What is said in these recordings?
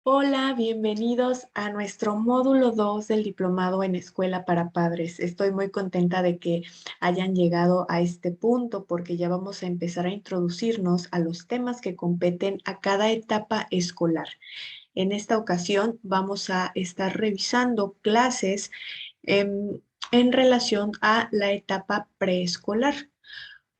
Hola, bienvenidos a nuestro módulo 2 del Diplomado en Escuela para Padres. Estoy muy contenta de que hayan llegado a este punto porque ya vamos a empezar a introducirnos a los temas que competen a cada etapa escolar. En esta ocasión vamos a estar revisando clases en relación a la etapa preescolar.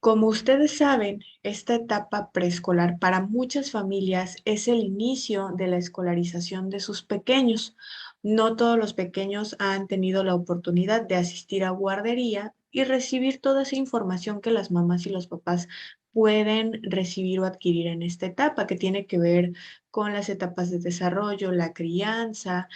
Como ustedes saben, esta etapa preescolar para muchas familias es el inicio de la escolarización de sus pequeños. No todos los pequeños han tenido la oportunidad de asistir a guardería y recibir toda esa información que las mamás y los papás pueden recibir o adquirir en esta etapa, que tiene que ver con las etapas de desarrollo, la crianza,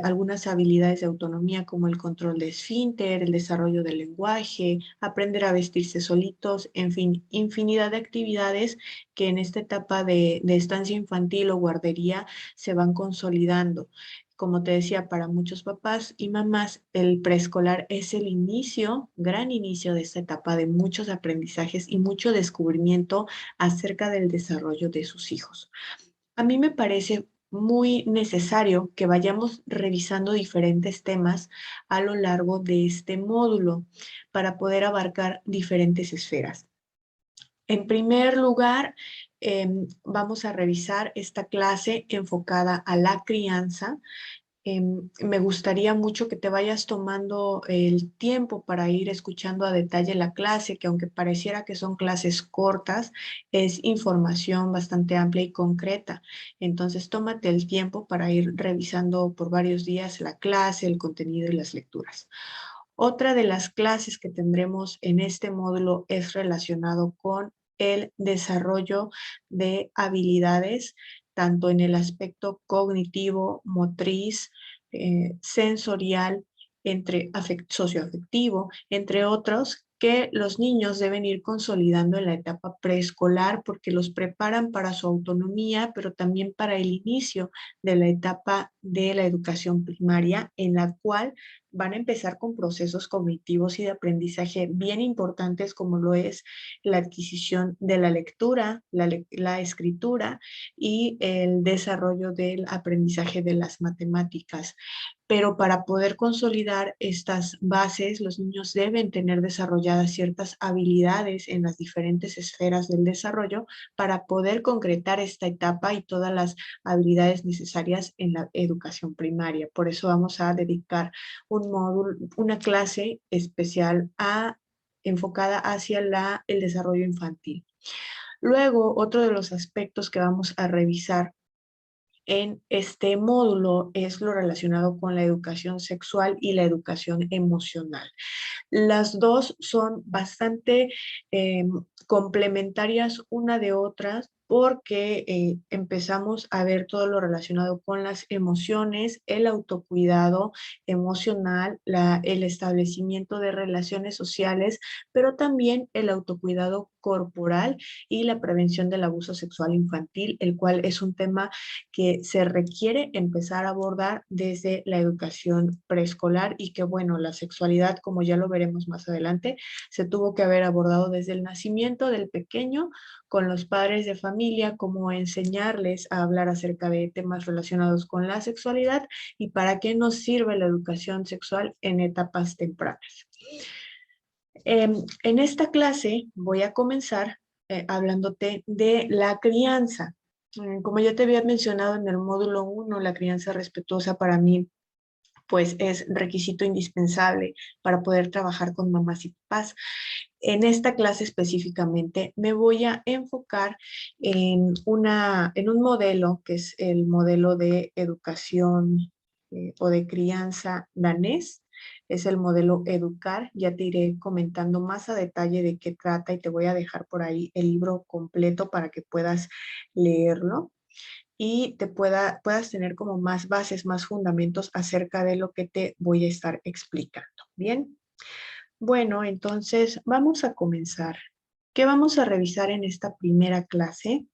algunas habilidades de autonomía como el control de esfínter, el desarrollo del lenguaje, aprender a vestirse solitos, en fin, infinidad de actividades que en esta etapa de estancia infantil o guardería se van consolidando. Como te decía, para muchos papás y mamás, el preescolar es el inicio, gran inicio de esta etapa de muchos aprendizajes y mucho descubrimiento acerca del desarrollo de sus hijos. A mí me parece muy necesario que vayamos revisando diferentes temas a lo largo de este módulo para poder abarcar diferentes esferas. En primer lugar, vamos a revisar esta clase enfocada a la crianza. Me gustaría mucho que te vayas tomando el tiempo para ir escuchando a detalle la clase, que aunque pareciera que son clases cortas, es información bastante amplia y concreta. Entonces, tómate el tiempo para ir revisando por varios días la clase, el contenido y las lecturas. Otra de las clases que tendremos en este módulo es relacionado con el desarrollo de habilidades, tanto en el aspecto cognitivo, motriz, sensorial, socioafectivo, entre otros, que los niños deben ir consolidando en la etapa preescolar porque los preparan para su autonomía, pero también para el inicio de la etapa de la educación primaria, en la cual van a empezar con procesos cognitivos y de aprendizaje bien importantes como lo es la adquisición de la lectura, la escritura y el desarrollo del aprendizaje de las matemáticas. Pero para poder consolidar estas bases, los niños deben tener desarrolladas ciertas habilidades en las diferentes esferas del desarrollo para poder concretar esta etapa y todas las habilidades necesarias en la educación primaria. Por eso vamos a dedicar un módulo, una clase especial enfocada hacia el desarrollo infantil. Luego, otro de los aspectos que vamos a revisar en este módulo es lo relacionado con la educación sexual y la educación emocional. Las dos son bastante complementarias una de otras porque empezamos a ver todo lo relacionado con las emociones, el autocuidado emocional, el establecimiento de relaciones sociales, pero también el autocuidado corporal y la prevención del abuso sexual infantil, el cual es un tema que se requiere empezar a abordar desde la educación preescolar y que, bueno, la sexualidad, como ya lo veremos más adelante, se tuvo que haber abordado desde el nacimiento del pequeño con los padres de familia, cómo enseñarles a hablar acerca de temas relacionados con la sexualidad y para qué nos sirve la educación sexual en etapas tempranas. En esta clase voy a comenzar hablándote de la crianza. Como ya te había mencionado en el módulo 1, la crianza respetuosa para mí pues es requisito indispensable para poder trabajar con mamás y papás. En esta clase específicamente me voy a enfocar en un modelo que es el modelo de educación o de crianza danés. Es el modelo Educar. Ya te iré comentando más a detalle de qué trata y te voy a dejar por ahí el libro completo para que puedas leerlo y puedas tener como más bases, más fundamentos acerca de lo que te voy a estar explicando. Bien, bueno, entonces vamos a comenzar. ¿Qué vamos a revisar en esta primera clase?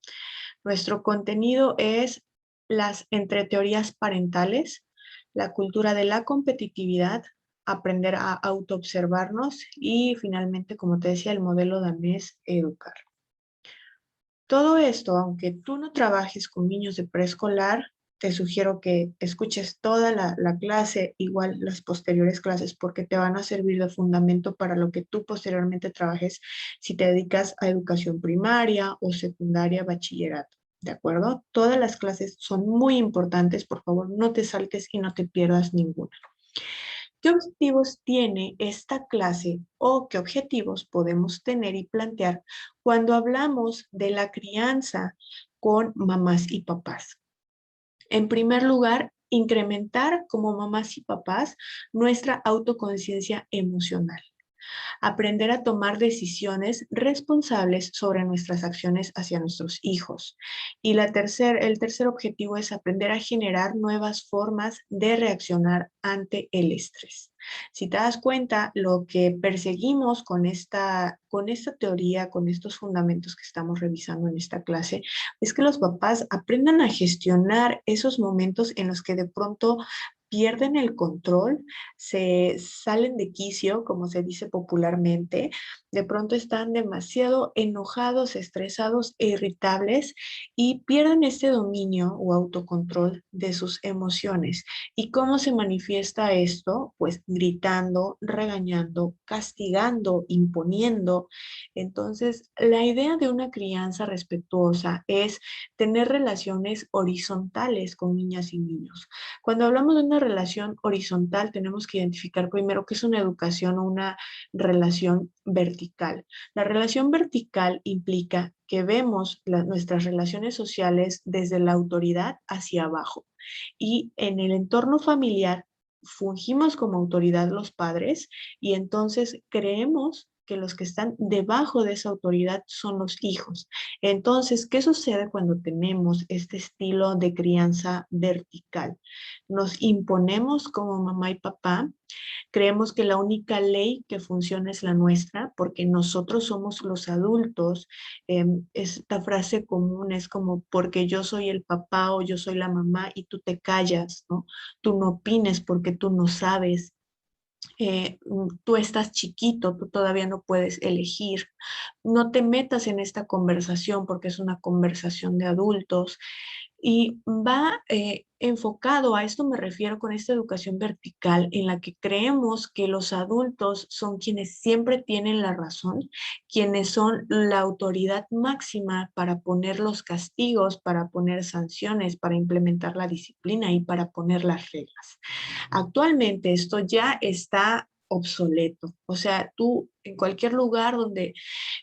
Nuestro contenido es las entreteorías parentales, la cultura de la competitividad, aprender a autoobservarnos y finalmente, como te decía, el modelo danés Educar. Todo esto, aunque tú no trabajes con niños de preescolar, te sugiero que escuches toda la clase, igual las posteriores clases, porque te van a servir de fundamento para lo que tú posteriormente trabajes si te dedicas a educación primaria o secundaria, bachillerato. ¿De acuerdo? Todas las clases son muy importantes, por favor, no te saltes y no te pierdas ninguna. ¿Qué objetivos tiene esta clase o qué objetivos podemos tener y plantear cuando hablamos de la crianza con mamás y papás? En primer lugar, incrementar como mamás y papás nuestra autoconciencia emocional, aprender a tomar decisiones responsables sobre nuestras acciones hacia nuestros hijos. Y el tercer objetivo es aprender a generar nuevas formas de reaccionar ante el estrés. Si te das cuenta, lo que perseguimos con esta teoría, con estos fundamentos que estamos revisando en esta clase, es que los papás aprendan a gestionar esos momentos en los que de pronto pierden el control, se salen de quicio, como se dice popularmente, de pronto están demasiado enojados, estresados e irritables y pierden este dominio o autocontrol de sus emociones. ¿Y cómo se manifiesta esto? Pues gritando, regañando, castigando, imponiendo. Entonces, la idea de una crianza respetuosa es tener relaciones horizontales con niñas y niños. Cuando hablamos de una relación horizontal, tenemos que identificar primero qué es una educación o una relación vertical. La relación vertical implica que vemos nuestras relaciones sociales desde la autoridad hacia abajo y en el entorno familiar fungimos como autoridad los padres y entonces creemos que los que están debajo de esa autoridad son los hijos. Entonces, ¿qué sucede cuando tenemos este estilo de crianza vertical? Nos imponemos como mamá y papá. Creemos que la única ley que funciona es la nuestra, porque nosotros somos los adultos. Esta frase común es como porque yo soy el papá o yo soy la mamá y tú te callas, ¿no? Tú no opines porque tú no sabes. Tú estás chiquito, tú todavía no puedes elegir. No te metas en esta conversación porque es una conversación de adultos y va enfocado, a esto me refiero con esta educación vertical, en la que creemos que los adultos son quienes siempre tienen la razón, quienes son la autoridad máxima para poner los castigos, para poner sanciones, para implementar la disciplina y para poner las reglas. Actualmente esto ya está obsoleto. O sea, tú en cualquier lugar donde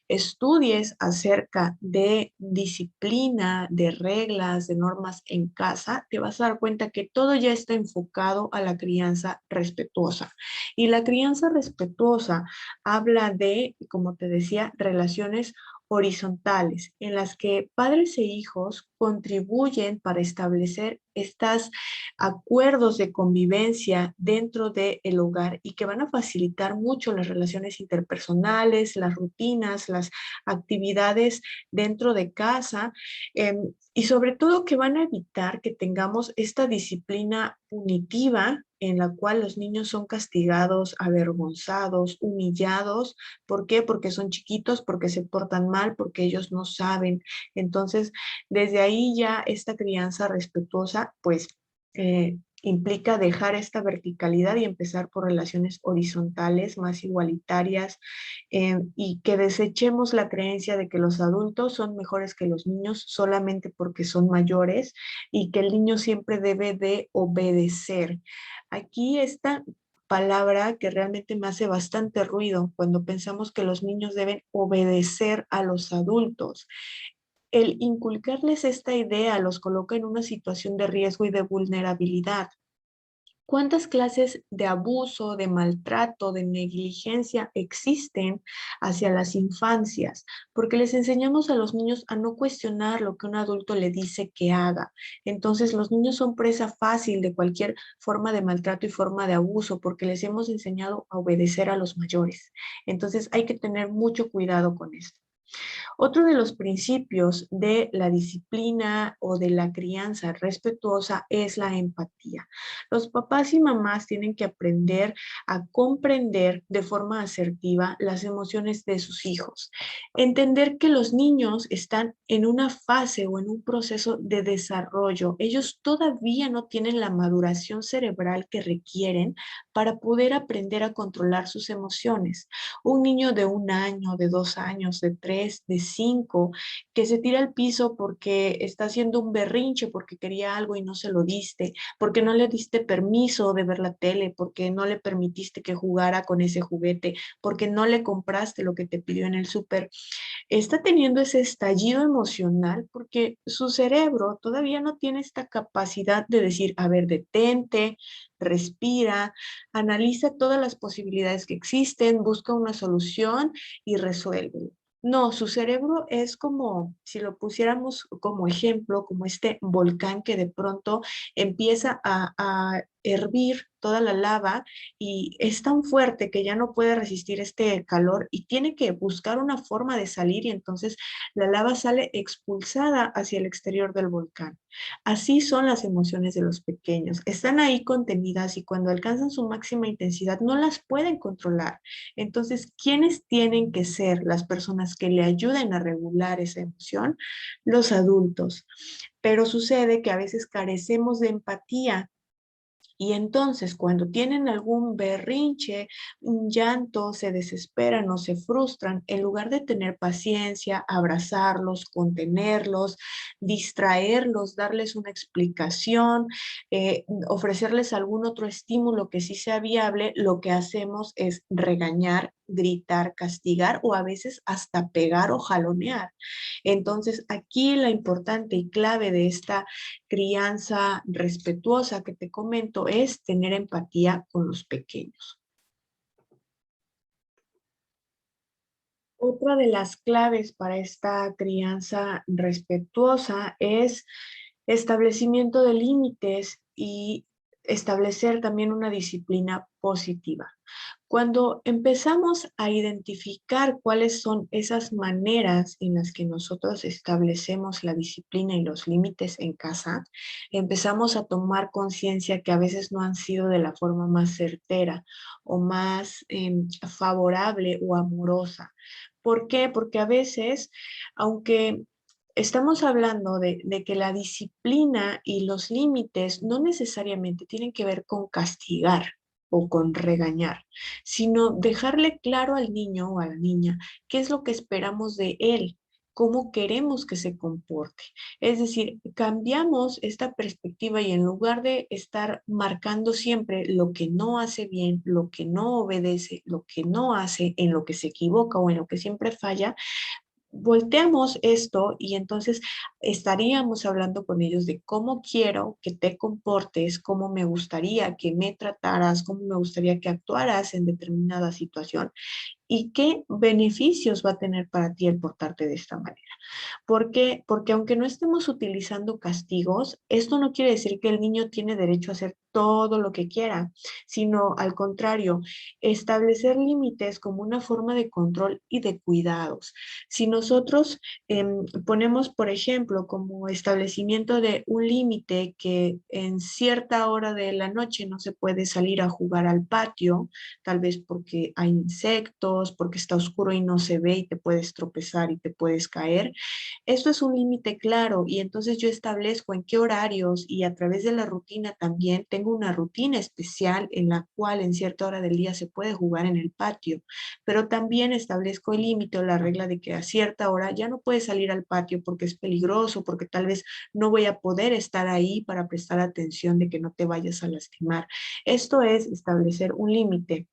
estudies acerca de disciplina, de reglas, de normas en casa, te vas a dar cuenta que todo ya está enfocado a la crianza respetuosa. Y la crianza respetuosa habla de, como te decía, relaciones horizontales en las que padres e hijos contribuyen para establecer estos acuerdos de convivencia dentro del hogar y que van a facilitar mucho las relaciones interpersonales, las rutinas, las actividades dentro de casa y sobre todo que van a evitar que tengamos esta disciplina punitiva en la cual los niños son castigados, avergonzados, humillados. ¿Por qué? Porque son chiquitos, porque se portan mal, porque ellos no saben. Entonces, desde ahí ya esta crianza respetuosa, pues implica dejar esta verticalidad y empezar por relaciones horizontales, más igualitarias, y que desechemos la creencia de que los adultos son mejores que los niños solamente porque son mayores y que el niño siempre debe de obedecer. Aquí esta palabra que realmente me hace bastante ruido cuando pensamos que los niños deben obedecer a los adultos. El inculcarles esta idea los coloca en una situación de riesgo y de vulnerabilidad. ¿Cuántas clases de abuso, de maltrato, de negligencia existen hacia las infancias? Porque les enseñamos a los niños a no cuestionar lo que un adulto le dice que haga. Entonces los niños son presa fácil de cualquier forma de maltrato y forma de abuso porque les hemos enseñado a obedecer a los mayores. Entonces hay que tener mucho cuidado con esto. Otro de los principios de la disciplina o de la crianza respetuosa es la empatía. Los papás y mamás tienen que aprender a comprender de forma asertiva las emociones de sus hijos. Entender que los niños están en una fase o en un proceso de desarrollo. Ellos todavía no tienen la maduración cerebral que requieren para poder aprender a controlar sus emociones. Un niño de 1 año, de 2 años, de 3, de 5, que se tira al piso porque está haciendo un berrinche, porque quería algo y no se lo diste, porque no le diste permiso de ver la tele, porque no le permitiste que jugara con ese juguete, porque no le compraste lo que te pidió en el súper, está teniendo ese estallido emocional porque su cerebro todavía no tiene esta capacidad de decir, a ver, detente, respira, analiza todas las posibilidades que existen, busca una solución y resuelve. No, su cerebro es como, si lo pusiéramos como ejemplo, como este volcán que de pronto empieza a hervir toda la lava y es tan fuerte que ya no puede resistir este calor y tiene que buscar una forma de salir y entonces la lava sale expulsada hacia el exterior del volcán. Así son las emociones de los pequeños. Están ahí contenidas y cuando alcanzan su máxima intensidad no las pueden controlar. Entonces, ¿quiénes tienen que ser las personas que le ayuden a regular esa emoción? Los adultos. Pero sucede que a veces carecemos de empatía y entonces, cuando tienen algún berrinche, un llanto, se desesperan o se frustran, en lugar de tener paciencia, abrazarlos, contenerlos, distraerlos, darles una explicación, ofrecerles algún otro estímulo que sí sea viable, lo que hacemos es regañar, gritar, castigar o a veces hasta pegar o jalonear. Entonces, aquí la importante y clave de esta crianza respetuosa que te comento es tener empatía con los pequeños. Otra de las claves para esta crianza respetuosa es establecimiento de límites y establecer también una disciplina positiva. Cuando empezamos a identificar cuáles son esas maneras en las que nosotros establecemos la disciplina y los límites en casa, empezamos a tomar conciencia que a veces no han sido de la forma más certera o más favorable o amorosa. ¿Por qué? Porque a veces, aunque estamos hablando de que la disciplina y los límites no necesariamente tienen que ver con castigar o con regañar, sino dejarle claro al niño o a la niña qué es lo que esperamos de él, cómo queremos que se comporte. Es decir, cambiamos esta perspectiva y en lugar de estar marcando siempre lo que no hace bien, lo que no obedece, lo que no hace, en lo que se equivoca o en lo que siempre falla, volteamos esto y entonces estaríamos hablando con ellos de cómo quiero que te comportes, cómo me gustaría que me trataras, cómo me gustaría que actuaras en determinada situación y qué beneficios va a tener para ti el portarte de esta manera. ¿Por qué? Porque aunque no estemos utilizando castigos, esto no quiere decir que el niño tiene derecho a hacer todo lo que quiera, sino al contrario, establecer límites como una forma de control y de cuidados. Si nosotros ponemos, por ejemplo, como establecimiento de un límite que en cierta hora de la noche no se puede salir a jugar al patio, tal vez porque hay insectos, porque está oscuro y no se ve y te puedes tropezar y te puedes caer, esto es un límite claro y entonces yo establezco en qué horarios y a través de la rutina también tengo una rutina especial en la cual en cierta hora del día se puede jugar en el patio, pero también establezco el límite o la regla de que a cierta hora ya no puedes salir al patio porque es peligroso, porque tal vez no voy a poder estar ahí para prestar atención de que no te vayas a lastimar. Esto es establecer un límite.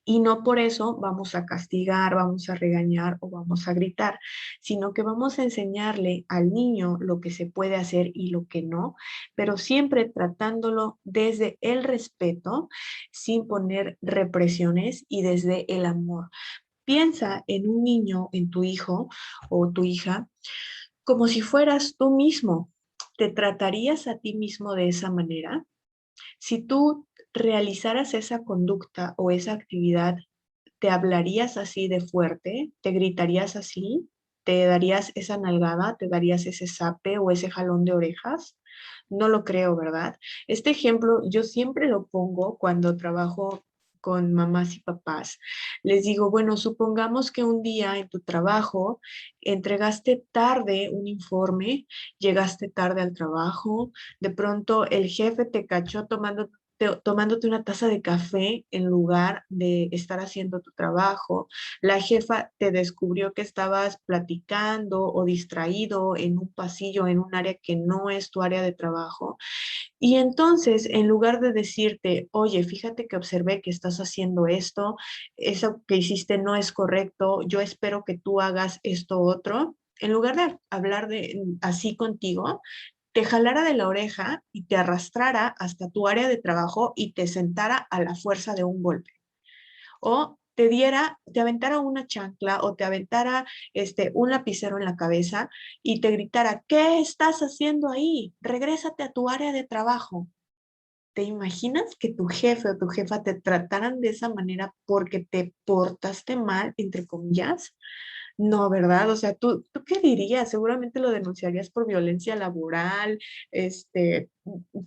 Y no por eso vamos a castigar, vamos a regañar o vamos a gritar, sino que vamos a enseñarle al niño lo que se puede hacer y lo que no, pero siempre tratándolo desde el respeto, sin poner represiones y desde el amor. Piensa en un niño, en tu hijo o tu hija, como si fueras tú mismo. ¿Te tratarías a ti mismo de esa manera? Si tú realizaras esa conducta o esa actividad, ¿te hablarías así de fuerte? ¿Te gritarías así? ¿te darías esa nalgada? ¿Te darías ese zape o ese jalón de orejas? No lo creo, ¿verdad? Este ejemplo yo siempre lo pongo cuando trabajo con mamás y papás. Les digo, bueno, supongamos que un día en tu trabajo entregaste tarde un informe, llegaste tarde al trabajo, de pronto el jefe te cachó tomándote una taza de café en lugar de estar haciendo tu trabajo. La jefa te descubrió que estabas platicando o distraído en un pasillo, en un área que no es tu área de trabajo. Y entonces, en lugar de decirte, oye, fíjate que observé que estás haciendo esto, eso que hiciste no es correcto, yo espero que tú hagas esto otro, en lugar de hablar así contigo, te jalara de la oreja y te arrastrara hasta tu área de trabajo y te sentara a la fuerza de un golpe. O te aventara una chancla o te aventara un lapicero en la cabeza y te gritara, ¿qué estás haciendo ahí? Regrésate a tu área de trabajo. ¿Te imaginas que tu jefe o tu jefa te trataran de esa manera porque te portaste mal, entre comillas? No, ¿verdad? O sea, ¿tú qué dirías? Seguramente lo denunciarías por violencia laboral, este,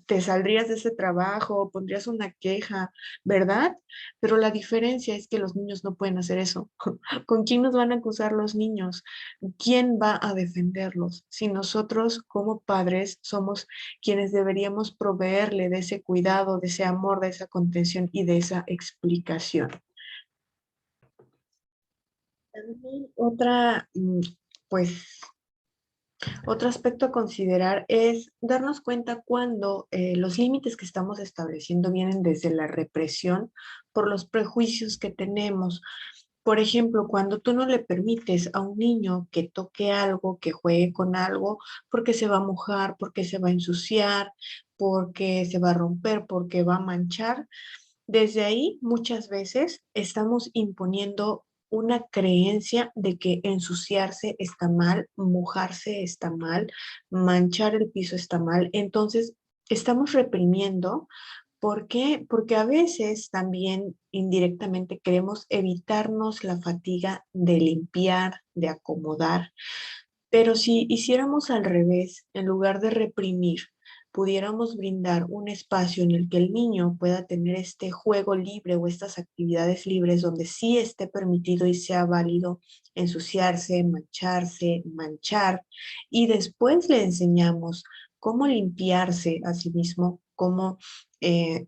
te saldrías de ese trabajo, pondrías una queja, ¿verdad? Pero la diferencia es que los niños no pueden hacer eso. ¿Con quién nos van a acusar los niños? ¿Quién va a defenderlos? Si nosotros como padres somos quienes deberíamos proveerle de ese cuidado, de ese amor, de esa contención y de esa explicación. También pues, otro aspecto a considerar es darnos cuenta cuando los límites que estamos estableciendo vienen desde la represión por los prejuicios que tenemos. Por ejemplo, cuando tú no le permites a un niño que toque algo, que juegue con algo, porque se va a mojar, porque se va a ensuciar, porque se va a romper, porque va a manchar, desde ahí muchas veces estamos imponiendo una creencia de que ensuciarse está mal, mojarse está mal, manchar el piso está mal. Entonces, estamos reprimiendo. ¿Por qué? Porque a veces también indirectamente queremos evitarnos la fatiga de limpiar, de acomodar. Pero si hiciéramos al revés, en lugar de reprimir, pudiéramos brindar un espacio en el que el niño pueda tener este juego libre o estas actividades libres donde sí esté permitido y sea válido ensuciarse, mancharse, manchar, y después le enseñamos cómo limpiarse a sí mismo, cómo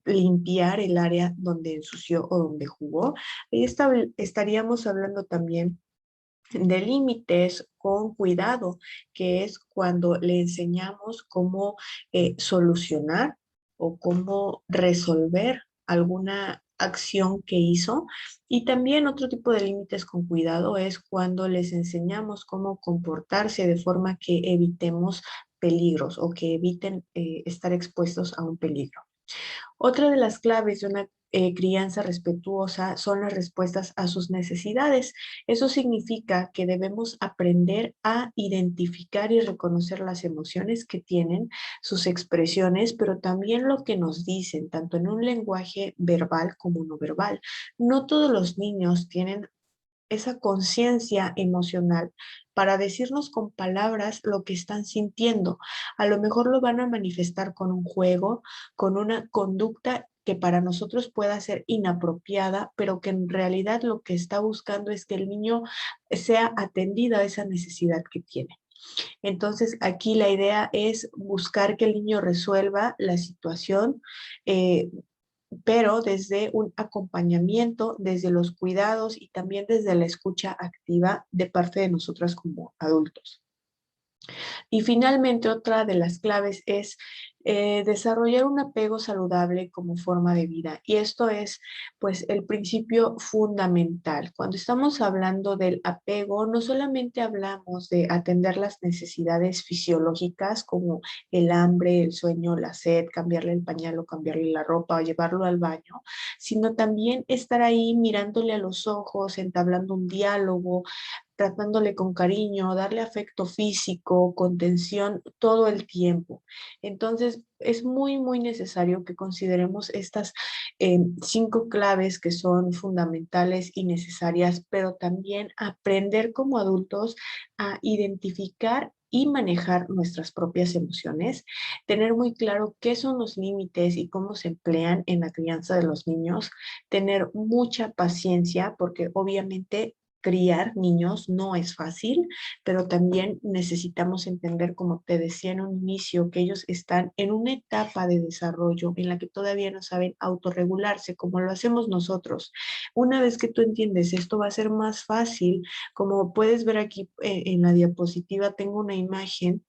limpiar el área donde ensució o donde jugó, ahí estaríamos hablando también de límites con cuidado, que es cuando le enseñamos cómo solucionar o cómo resolver alguna acción que hizo. Y también otro tipo de límites con cuidado es cuando les enseñamos cómo comportarse de forma que evitemos peligros o que eviten estar expuestos a un peligro. Otra de las claves de una crianza respetuosa son las respuestas a sus necesidades. Eso significa que debemos aprender a identificar y reconocer las emociones que tienen, sus expresiones, pero también lo que nos dicen, tanto en un lenguaje verbal como no verbal. No todos los niños tienen esa conciencia emocional para decirnos con palabras lo que están sintiendo. A lo mejor lo van a manifestar con un juego, con una conducta que para nosotros pueda ser inapropiada, pero que en realidad lo que está buscando es que el niño sea atendida a esa necesidad que tiene. Entonces, aquí la idea es buscar que el niño resuelva la situación, eh, pero desde un acompañamiento, desde los cuidados y también desde la escucha activa de parte de nosotras como adultos. Y finalmente, otra de las claves es desarrollar un apego saludable como forma de vida. Y esto es, pues, el principio fundamental. Cuando estamos hablando del apego, no solamente hablamos de atender las necesidades fisiológicas como el hambre, el sueño, la sed, cambiarle el pañal o cambiarle la ropa o llevarlo al baño, sino también estar ahí mirándole a los ojos, entablando un diálogo, tratándole con cariño, darle afecto físico, contención todo el tiempo. Entonces, es muy, muy necesario que consideremos estas 5 claves que son fundamentales y necesarias, pero también aprender como adultos a identificar y manejar nuestras propias emociones, tener muy claro qué son los límites y cómo se emplean en la crianza de los niños, tener mucha paciencia porque obviamente criar niños no es fácil, pero también necesitamos entender, como te decía en un inicio, que ellos están en una etapa de desarrollo en la que todavía no saben autorregularse como lo hacemos nosotros. Una vez que tú entiendes esto, va a ser más fácil. Como puedes ver aquí en la diapositiva, tengo una imagen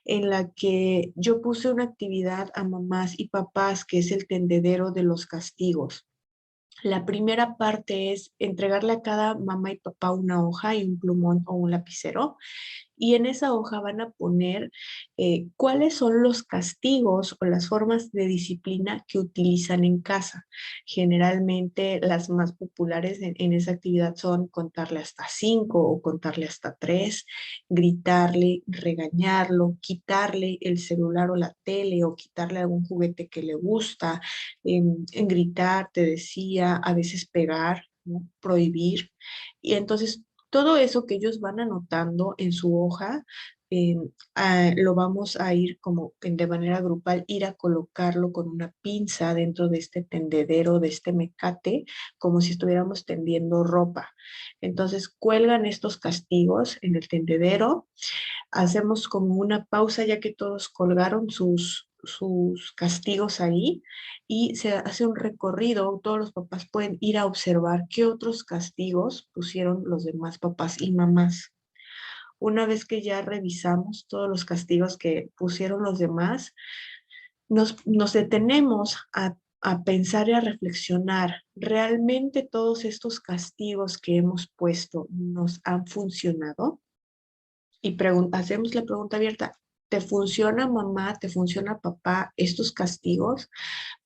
en la que yo puse una actividad a mamás y papás que es el tendedero de los castigos. La primera parte es entregarle a cada mamá y papá una hoja y un plumón o un lapicero y en esa hoja van a poner cuáles son los castigos o las formas de disciplina que utilizan en casa. Generalmente las más populares en esa actividad son contarle hasta 5 o contarle hasta 3, gritarle, regañarlo, quitarle el celular o la tele o quitarle algún juguete que le gusta, en gritar, te decía, a veces pegar, ¿no? Prohibir. Y entonces todo eso que ellos van anotando en su hoja, eh, lo vamos a ir como de manera grupal, ir a colocarlo con una pinza dentro de este tendedero, de este mecate, como si estuviéramos tendiendo ropa. Entonces cuelgan estos castigos en el tendedero, hacemos como una pausa ya que todos colgaron sus castigos ahí y se hace un recorrido. Todos los papás pueden ir a observar qué otros castigos pusieron los demás papás y mamás. Una vez que ya revisamos todos los castigos que pusieron los demás, nos detenemos a pensar y a reflexionar, ¿realmente todos estos castigos que hemos puesto nos han funcionado? Y hacemos la pregunta abierta, ¿te funciona mamá? ¿Te funciona papá estos castigos?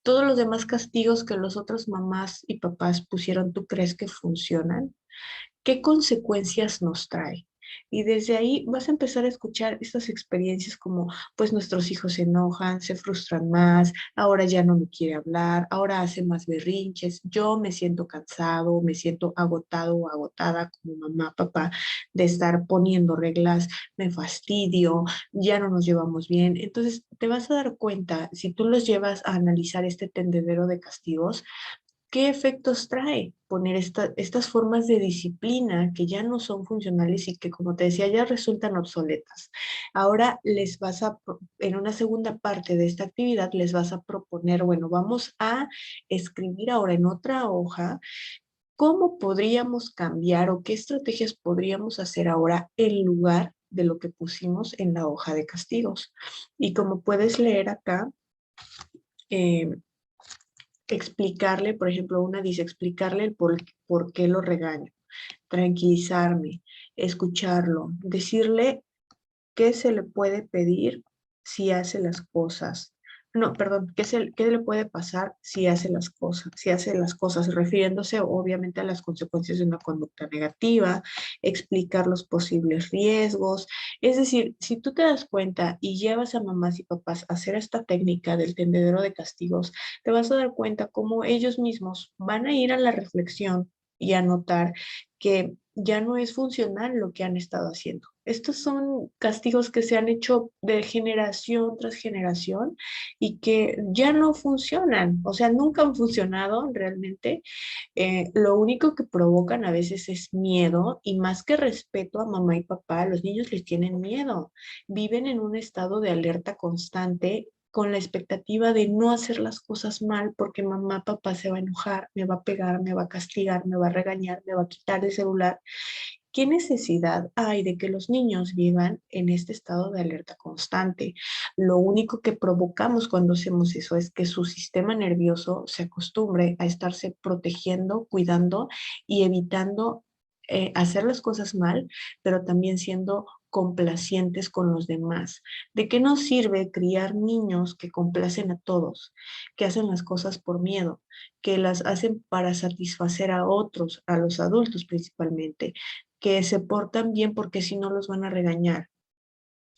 Todos los demás castigos que los otros mamás y papás pusieron, ¿tú crees que funcionan? ¿Qué consecuencias nos trae? Y desde ahí vas a empezar a escuchar estas experiencias como, pues nuestros hijos se enojan, se frustran más, ahora ya no me quiere hablar, ahora hace más berrinches, yo me siento cansado, me siento agotado o agotada como mamá, papá, de estar poniendo reglas, me fastidio, ya no nos llevamos bien. Entonces te vas a dar cuenta, si tú los llevas a analizar este tendedero de castigos, ¿qué efectos trae poner estas formas de disciplina que ya no son funcionales y que, como te decía, ya resultan obsoletas? Ahora en una segunda parte de esta actividad, les vas a proponer, bueno, vamos a escribir ahora en otra hoja cómo podríamos cambiar o qué estrategias podríamos hacer ahora en lugar de lo que pusimos en la hoja de castigos. Y como puedes leer acá, eh, explicarle, por ejemplo, una dice explicarle por qué lo regaño, tranquilizarme, escucharlo, decirle qué se le puede pedir si hace las cosas. No, perdón, qué le puede pasar si hace las cosas, refiriéndose obviamente a las consecuencias de una conducta negativa, explicar los posibles riesgos. Es decir, si tú te das cuenta y llevas a mamás y papás a hacer esta técnica del tendedero de castigos, te vas a dar cuenta cómo ellos mismos van a ir a la reflexión y a notar que ya no es funcional lo que han estado haciendo. Estos son castigos que se han hecho de generación tras generación y que ya no funcionan, o sea, nunca han funcionado realmente. Lo único que provocan a veces es miedo y más que respeto a mamá y papá, los niños les tienen miedo. Viven en un estado de alerta constante con la expectativa de no hacer las cosas mal porque mamá, papá se va a enojar, me va a pegar, me va a castigar, me va a regañar, me va a quitar el celular. ¿Qué necesidad hay de que los niños vivan en este estado de alerta constante? Lo único que provocamos cuando hacemos eso es que su sistema nervioso se acostumbre a estarse protegiendo, cuidando y evitando hacer las cosas mal, pero también siendo complacientes con los demás. ¿De qué nos sirve criar niños que complacen a todos, que hacen las cosas por miedo, que las hacen para satisfacer a otros, a los adultos principalmente? que se portan bien porque si no los van a regañar.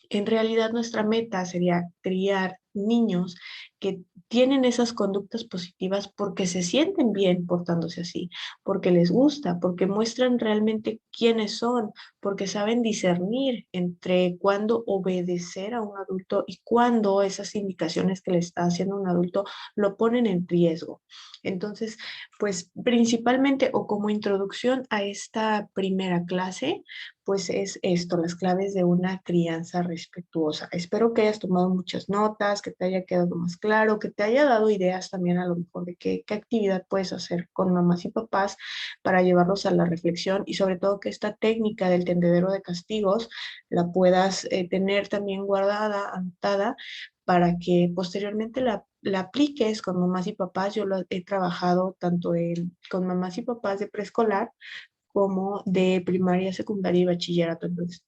En realidad nuestra meta sería criar niños que tienen esas conductas positivas porque se sienten bien portándose así, porque les gusta, porque muestran realmente quiénes son, porque saben discernir entre cuándo obedecer a un adulto y cuándo esas indicaciones que le está haciendo un adulto lo ponen en riesgo. Entonces, pues principalmente o como introducción a esta primera clase, pues es esto, las claves de una crianza respetuosa. Espero que hayas tomado muchas notas, que te haya quedado más claro, que te haya dado ideas también a lo mejor de qué actividad puedes hacer con mamás y papás para llevarlos a la reflexión y sobre todo que esta técnica del tendedero de castigos la puedas tener también guardada, anotada, para que posteriormente la apliques con mamás y papás. Yo lo he trabajado tanto con mamás y papás de preescolar como de primaria, secundaria y bachillerato. Entonces,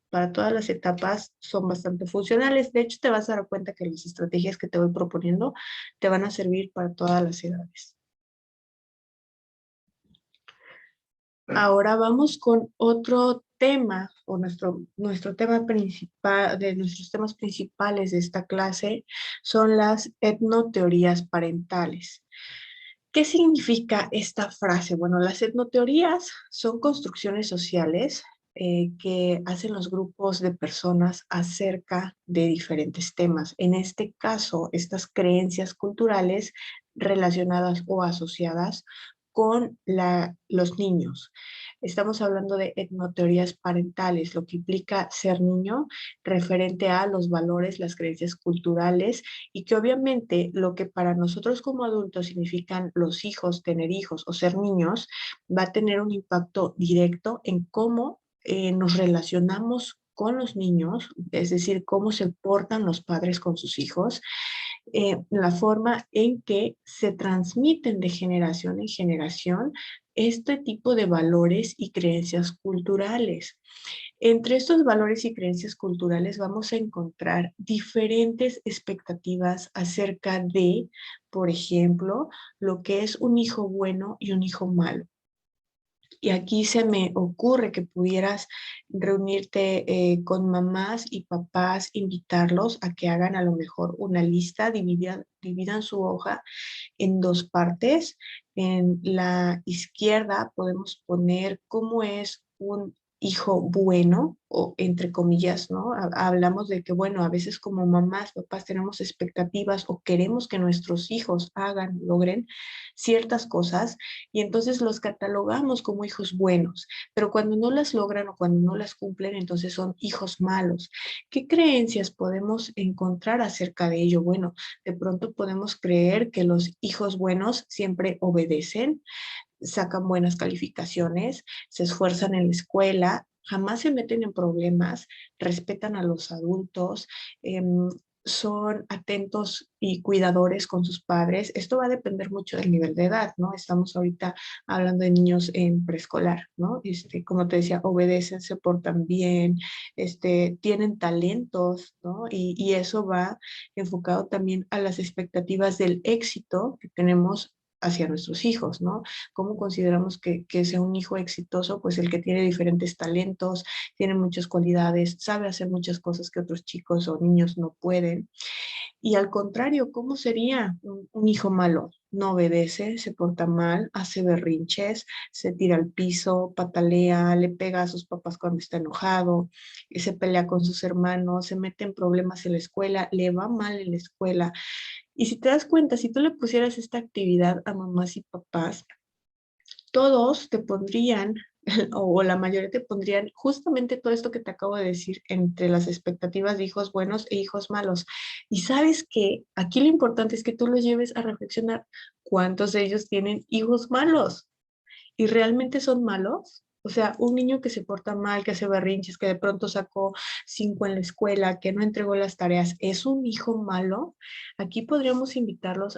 para todas las etapas son bastante funcionales. De hecho, te vas a dar cuenta que las estrategias que te voy proponiendo te van a servir para todas las edades. Ahora vamos con otro tema, o nuestro tema principal, de nuestros temas principales de esta clase, son las etnoteorías parentales. ¿Qué significa esta frase? Bueno, las etnoteorías son construcciones sociales que hacen los grupos de personas acerca de diferentes temas. En este caso, estas creencias culturales relacionadas o asociadas con los niños. Estamos hablando de etnoteorías parentales, lo que implica ser niño referente a los valores, las creencias culturales y que obviamente lo que para nosotros como adultos significan los hijos, tener hijos o ser niños, va a tener un impacto directo en cómo nos relacionamos con los niños, es decir, cómo se portan los padres con sus hijos, la forma en que se transmiten de generación en generación este tipo de valores y creencias culturales. Entre estos valores y creencias culturales vamos a encontrar diferentes expectativas acerca de, por ejemplo, lo que es un hijo bueno y un hijo malo. Y aquí se me ocurre que pudieras reunirte con mamás y papás, invitarlos a que hagan a lo mejor una lista, dividan su hoja en dos partes. En la izquierda podemos poner cómo es un hijo bueno, o entre comillas, ¿no? Hablamos de que, bueno, a veces como mamás, papás tenemos expectativas o queremos que nuestros hijos hagan, logren ciertas cosas y entonces los catalogamos como hijos buenos, pero cuando no las logran o cuando no las cumplen, entonces son hijos malos. ¿Qué creencias podemos encontrar acerca de ello? Bueno, de pronto podemos creer que los hijos buenos siempre obedecen, sacan buenas calificaciones, se esfuerzan en la escuela, jamás se meten en problemas, respetan a los adultos, son atentos y cuidadores con sus padres. Esto va a depender mucho del nivel de edad, ¿no? Estamos ahorita hablando de niños en preescolar, ¿no? Como te decía, obedecen, se portan bien, tienen talentos, ¿no? Y eso va enfocado también a las expectativas del éxito que tenemos hacia nuestros hijos, ¿no? ¿Cómo consideramos que sea un hijo exitoso? Pues el que tiene diferentes talentos, tiene muchas cualidades, sabe hacer muchas cosas que otros chicos o niños no pueden. Y al contrario, ¿cómo sería un hijo malo? No obedece, se porta mal, hace berrinches, se tira al piso, patalea, le pega a sus papás cuando está enojado, y se pelea con sus hermanos, se mete en problemas en la escuela, le va mal en la escuela. Y si te das cuenta, si tú le pusieras esta actividad a mamás y papás, todos te pondrían, o la mayoría te pondrían justamente todo esto que te acabo de decir entre las expectativas de hijos buenos e hijos malos. Y sabes que aquí lo importante es que tú los lleves a reflexionar cuántos de ellos tienen hijos malos y realmente son malos. O sea, un niño que se porta mal, que hace berrinches, que de pronto sacó 5 en la escuela, que no entregó las tareas, ¿es un hijo malo? Aquí podríamos invitarlos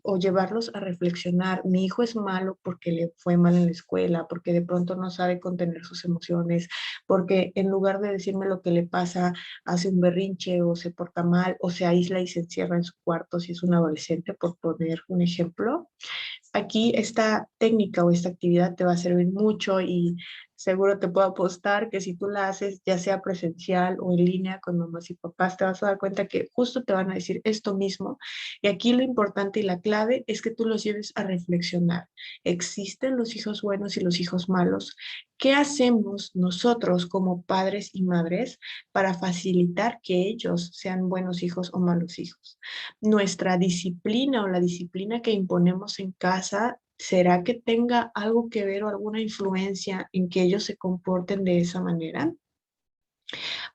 o llevarlos a reflexionar. Mi hijo es malo porque le fue mal en la escuela, porque de pronto no sabe contener sus emociones, porque en lugar de decirme lo que le pasa, hace un berrinche o se porta mal o se aísla y se encierra en su cuarto si es un adolescente, por poner un ejemplo. Aquí esta técnica o esta actividad te va a servir mucho y seguro te puedo apostar que si tú la haces, ya sea presencial o en línea con mamás y papás, te vas a dar cuenta que justo te van a decir esto mismo. Y aquí lo importante y la clave es que tú los lleves a reflexionar. ¿Existen los hijos buenos y los hijos malos? ¿Qué hacemos nosotros como padres y madres para facilitar que ellos sean buenos hijos o malos hijos? Nuestra disciplina o la disciplina que imponemos en casa, ¿será que tenga algo que ver o alguna influencia en que ellos se comporten de esa manera?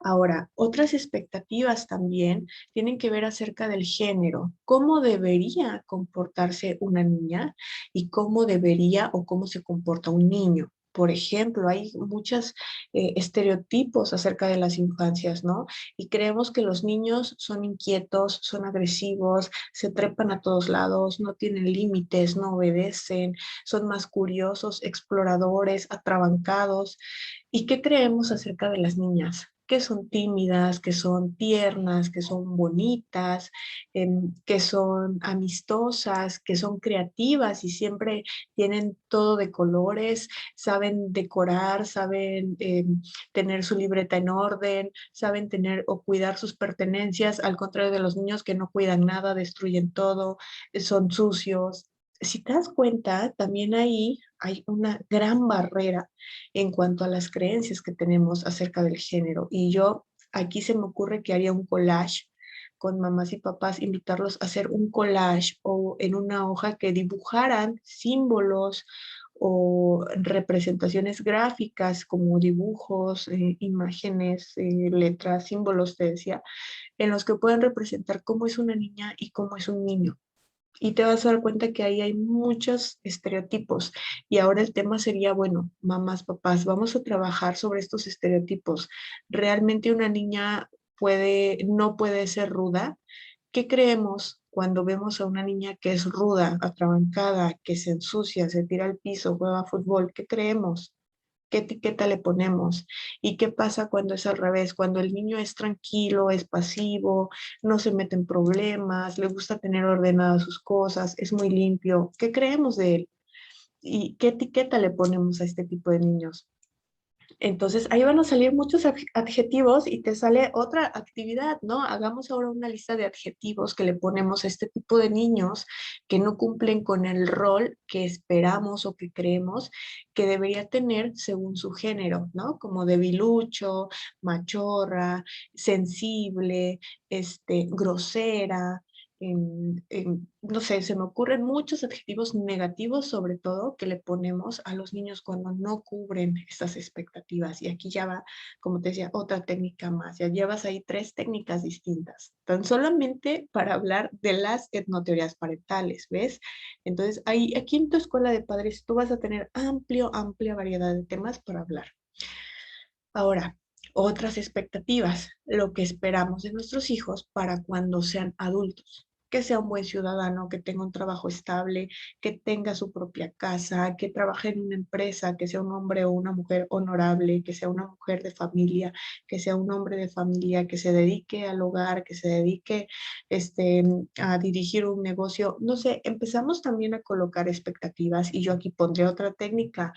Ahora, otras expectativas también tienen que ver acerca del género. ¿Cómo debería comportarse una niña y cómo debería o cómo se comporta un niño? Por ejemplo, hay muchos estereotipos acerca de las infancias, ¿no? Y creemos que los niños son inquietos, son agresivos, se trepan a todos lados, no tienen límites, no obedecen, son más curiosos, exploradores, atrabancados. ¿Y qué creemos acerca de las niñas? Que son tímidas, que son tiernas, que son bonitas, que son amistosas, que son creativas y siempre tienen todo de colores, saben decorar, saben tener su libreta en orden, saben tener o cuidar sus pertenencias, al contrario de los niños que no cuidan nada, destruyen todo, son sucios. Si te das cuenta, también ahí hay una gran barrera en cuanto a las creencias que tenemos acerca del género. Y yo aquí se me ocurre que haría un collage con mamás y papás, invitarlos a hacer un collage o en una hoja que dibujaran símbolos o representaciones gráficas como dibujos, imágenes, letras, símbolos, te decía, en los que puedan representar cómo es una niña y cómo es un niño. Y te vas a dar cuenta que ahí hay muchos estereotipos. Y ahora el tema sería, bueno, mamás, papás, vamos a trabajar sobre estos estereotipos. ¿Realmente una niña no puede ser ruda? ¿Qué creemos cuando vemos a una niña que es ruda, atrabancada, que se ensucia, se tira al piso, juega fútbol? ¿Qué creemos? ¿Qué etiqueta le ponemos? ¿Y qué pasa cuando es al revés? Cuando el niño es tranquilo, es pasivo, no se mete en problemas, le gusta tener ordenadas sus cosas, es muy limpio. ¿Qué creemos de él? ¿Y qué etiqueta le ponemos a este tipo de niños? Entonces, ahí van a salir muchos adjetivos y te sale otra actividad, ¿no? Hagamos ahora una lista de adjetivos que le ponemos a este tipo de niños que no cumplen con el rol que esperamos o que creemos que debería tener según su género, ¿no? Como debilucho, machorra, sensible, grosera, no sé, se me ocurren muchos adjetivos negativos, sobre todo, que le ponemos a los niños cuando no cubren estas expectativas. Y aquí ya va, como te decía, otra técnica más. Ya llevas ahí tres técnicas distintas, tan solamente para hablar de las etnoteorías parentales, ¿ves? Entonces, ahí, aquí en tu escuela de padres, tú vas a tener amplia variedad de temas para hablar. Ahora, otras expectativas, lo que esperamos de nuestros hijos para cuando sean adultos. Que sea un buen ciudadano, que tenga un trabajo estable, que tenga su propia casa, que trabaje en una empresa, que sea un hombre o una mujer honorable, que sea una mujer de familia, que sea un hombre de familia, que se dedique al hogar, que se dedique este, a dirigir un negocio. No sé, empezamos también a colocar expectativas y yo aquí pondré otra técnica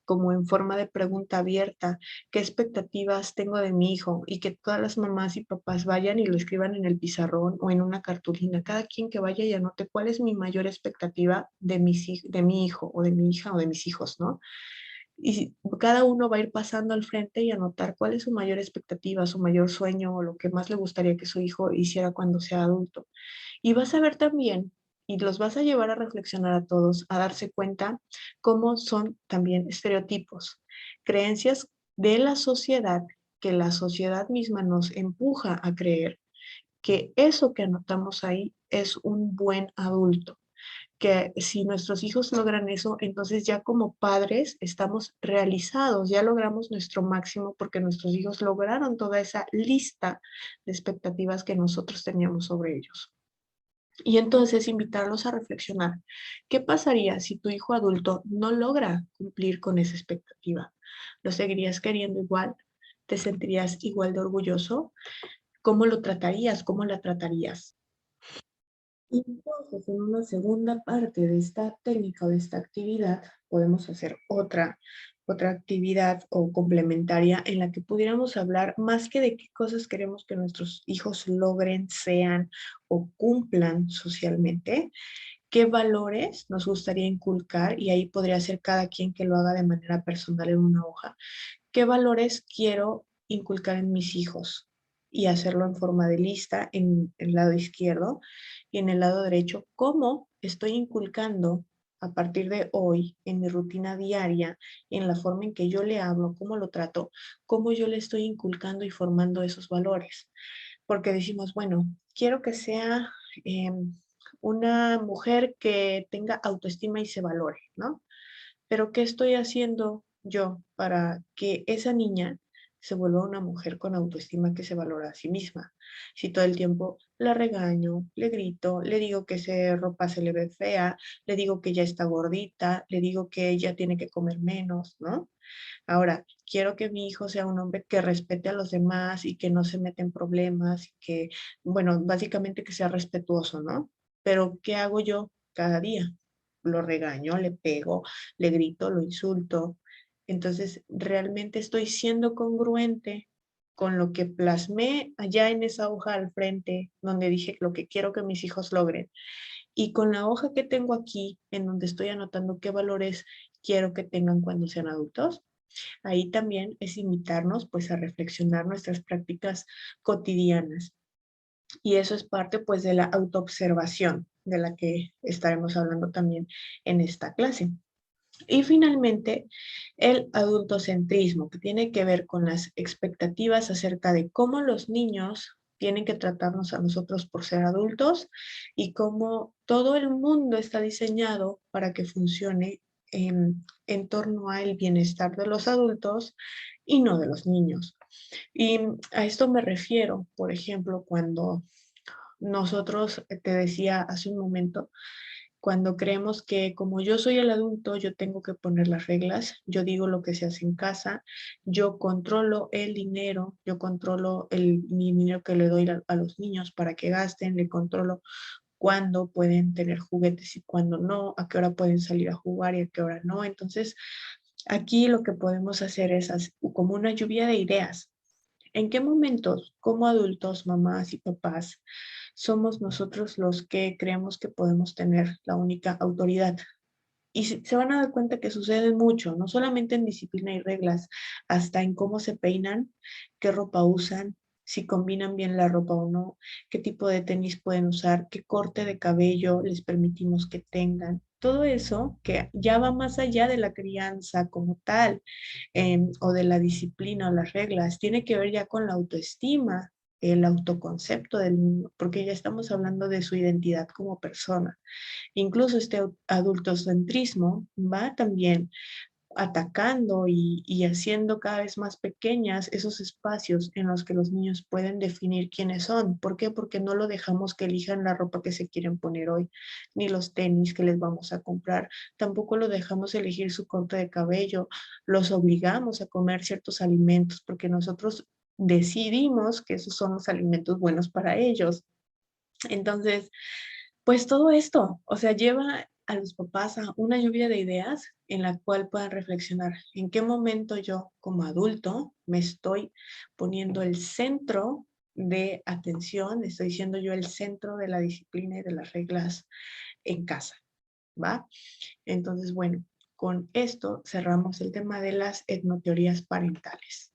como en forma de pregunta abierta, qué expectativas tengo de mi hijo y que todas las mamás y papás vayan y lo escriban en el pizarrón o en una cartulina, cada quien que vaya y anote cuál es mi mayor expectativa de mi hijo o de mi hija o de mis hijos, ¿no? Y cada uno va a ir pasando al frente y anotar cuál es su mayor expectativa, su mayor sueño o lo que más le gustaría que su hijo hiciera cuando sea adulto. Y vas a ver también, y los vas a llevar a reflexionar a todos, a darse cuenta cómo son también estereotipos, creencias de la sociedad, que la sociedad misma nos empuja a creer que eso que anotamos ahí es un buen adulto, que si nuestros hijos logran eso, entonces ya como padres estamos realizados, ya logramos nuestro máximo porque nuestros hijos lograron toda esa lista de expectativas que nosotros teníamos sobre ellos. Y entonces invitarlos a reflexionar. ¿Qué pasaría si tu hijo adulto no logra cumplir con esa expectativa? ¿Lo seguirías queriendo igual? ¿Te sentirías igual de orgulloso? ¿Cómo lo tratarías? ¿Cómo la tratarías? Y entonces, en una segunda parte de esta técnica o de esta actividad, podemos hacer otra actividad o complementaria en la que pudiéramos hablar más que de qué cosas queremos que nuestros hijos logren, sean o cumplan socialmente, qué valores nos gustaría inculcar, y ahí podría ser cada quien que lo haga de manera personal en una hoja. ¿Qué valores quiero inculcar en mis hijos? Y hacerlo en forma de lista en el lado izquierdo, y en el lado derecho, cómo estoy inculcando a partir de hoy en mi rutina diaria, en la forma en que yo le hablo, cómo lo trato, cómo yo le estoy inculcando y formando esos valores. Porque decimos, bueno, quiero que sea una mujer que tenga autoestima y se valore, ¿no? Pero ¿qué estoy haciendo yo para que esa niña se vuelva una mujer con autoestima que se valora a sí misma? Si todo el tiempo la regaño, le grito, le digo que esa ropa se le ve fea, le digo que ya está gordita, le digo que ella tiene que comer menos, ¿no? Ahora, quiero que mi hijo sea un hombre que respete a los demás y que no se meta en problemas y que, bueno, básicamente que sea respetuoso, ¿no? Pero ¿qué hago yo cada día? Lo regaño, le pego, le grito, lo insulto. Entonces, realmente estoy siendo congruente con lo que plasmé allá en esa hoja al frente, donde dije lo que quiero que mis hijos logren. Y con la hoja que tengo aquí, en donde estoy anotando qué valores quiero que tengan cuando sean adultos. Ahí también es invitarnos pues a reflexionar nuestras prácticas cotidianas, y eso es parte pues de la autoobservación de la que estaremos hablando también en esta clase. Y finalmente, el adultocentrismo, que tiene que ver con las expectativas acerca de cómo los niños tienen que tratarnos a nosotros por ser adultos y cómo todo el mundo está diseñado para que funcione en torno al bienestar de los adultos y no de los niños. Y a esto me refiero, por ejemplo, cuando nosotros, te decía hace un momento, cuando creemos que como yo soy el adulto, yo tengo que poner las reglas, yo digo lo que se hace en casa, yo controlo el dinero, yo controlo mi dinero que le doy a los niños para que gasten, le controlo cuándo pueden tener juguetes y cuándo no, a qué hora pueden salir a jugar y a qué hora no. Entonces, aquí lo que podemos hacer es como una lluvia de ideas. ¿En qué momentos, como adultos, mamás y papás, somos nosotros los que creemos que podemos tener la única autoridad? Y se van a dar cuenta que sucede mucho, no solamente en disciplina y reglas, hasta en cómo se peinan, qué ropa usan, si combinan bien la ropa o no, qué tipo de tenis pueden usar, qué corte de cabello les permitimos que tengan. Todo eso que ya va más allá de la crianza como tal, o de la disciplina o las reglas, tiene que ver ya con la autoestima, el autoconcepto del niño, porque ya estamos hablando de su identidad como persona. Incluso este adultocentrismo va también atacando y haciendo cada vez más pequeñas esos espacios en los que los niños pueden definir quiénes son. ¿Por qué? Porque no lo dejamos que elijan la ropa que se quieren poner hoy, ni los tenis que les vamos a comprar. Tampoco lo dejamos elegir su corte de cabello. Los obligamos a comer ciertos alimentos porque nosotros decidimos que esos son los alimentos buenos para ellos. Entonces, pues todo esto, o sea, lleva a los papás a una lluvia de ideas en la cual puedan reflexionar en qué momento yo como adulto me estoy poniendo el centro de atención, estoy siendo yo el centro de la disciplina y de las reglas en casa, ¿va? Entonces, bueno, con esto cerramos el tema de las etnoteorías parentales.